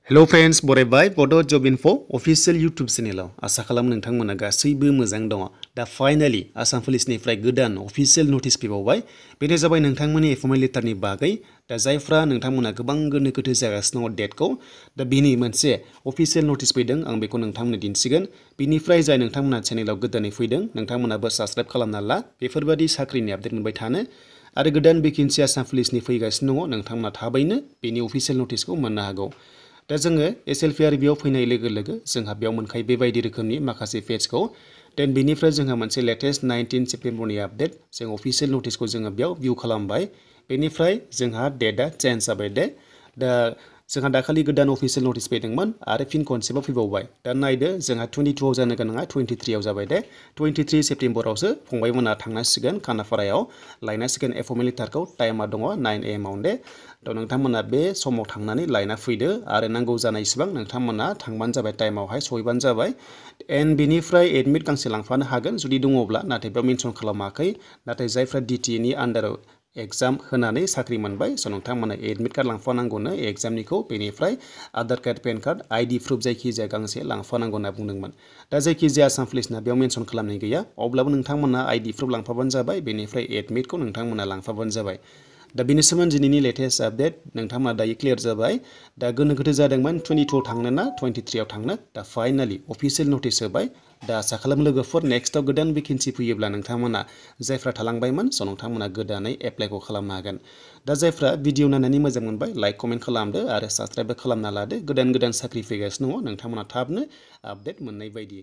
Hello friends, बरायबाय Bodo Job Info official YouTube channel आसा खालाम नोंथांमोना गासैबो मोजां दङ। दा फाइनाली आसाम पुलिसनिफ्राय गोदान अफिशियेल नोटिस फैबावबाय। बेनो जाबाय नोंथांमोननि एपइन्टमेन्ट लेटारनि बागै। दा जायफ्रा नोंथांमोना गोबां गोनो गोथो जागासिनो दङ डेटखौ, दा बेनि मोनसे अफिशियेल नोटिस फैदों। आं बेखौ नोंथांमोननो दिन्थिगोन। बेनिफ्राय जाय नोंथांमोना चेनेलाव गोदानै फैदों, नोंथांमोनाबो साबस्क्राइब खालामना ला बेफोरबायदि साख्रिनि आपडेट मोनबाय थानो। आरो गोदान भेकेन्सि आसाम पुलिसनि फैगासिनो दङ। नोंथांमोना थाबैनो बेनि अफिशियेल नोटिसखौ मोननो हागौ। दा जोङो एसएलपिआर बेयाव फैनाय लोगो लोगो जोंहा बेयाव मोनखायो बेबायदि रोखोमनि माखासे पेजखौ। देन बेनिफ्राय जोंहा मोनसे लेटेस्ट 19 सेप्टेम्बरनि आपडेट जों अफिशियेल नोटिसखौ जोङो बेयाव भिउ खालामबाय। बेनिफ्राय जोंहा डेटआ चेन्ज जाबाय दा जोंहा दाखालि गोदान अफिशियेल नोटिस फैदोंमोन आरो फिन खनसेबाव फैबावबाय। दा नायदो जोंहा 22 जानो गोनाङा 23 जाबाय 23 सेप्टेम्बरावसो फंबायमोना थांनांसिगोन खानापारायाव लायनांसिगोन एपइन्टमेन्ट लेटारखौ। टाइमा दङ 9 AM आवनो थ' नोंथांमोना बे समाव थांनानै लायना फैदो आरो नांगौ जानाय इसिबां नोंथांमोना थांबानो जाबाय टाइमावहाय सहैबानो जाबाय। एन्ड बेनिफ्राय एडमिट गांसे लांफानो हागोन जुदि दङब्ला, नाथाय बेयाव मेनसन खालामाखै। नाथाय जायफ्रा डिटिएनि आन्डाराव एग्जाम होनानै साख्रि मोनबाय स' नोंथांमोना एडमिट कार्ड लांफानांगौनो एग्जामनिखौ। बेनिफ्राय Aadhaar card PAN card ID proof जायखिजाया गांसे लांफानांगौ होनना बुंदोंमोन। दा जायखिजाया आसाम पुलिसना बेयाव मेनसन खालामनाय गैया, अब्लाबो नोंथांमोना आइडि प्रुफ लांफाबानो जाबाय। बेनिफ्राय एडमिटखौ नोंथांमोना लांफाबानो जाबाय। दा बेनिसोमोन दिनैनि लेटेस्ट आपडेट। नोंथांमोना दायो क्लियार जाबाय। दा गोनो गोथो जादोंमोन 22 थांनो ना 23 थांनो। दा फाइनालि अफिशियेल नोटिस होबाय। दा आसा खालाम लोगोफोर नेक्स्टआव गोदान भेकेन्सि फैयोब्ला नोंथांमोना जायफ्रा थालांबायमोन स' नोंथांमोना गोदानै एप्लाइखौ खालामनो हागोन। दा जायफ्रा भिडिअ नायनानै मोजां मोनबाय लाइक कमेन्ट खालामदो आरो साबस्क्राइबबो खालामना लादो। गोदान गोदान साख्रि फैगासिनो दङ, नोंथांमोना थाबनो आपडेट मोननाय बायदि।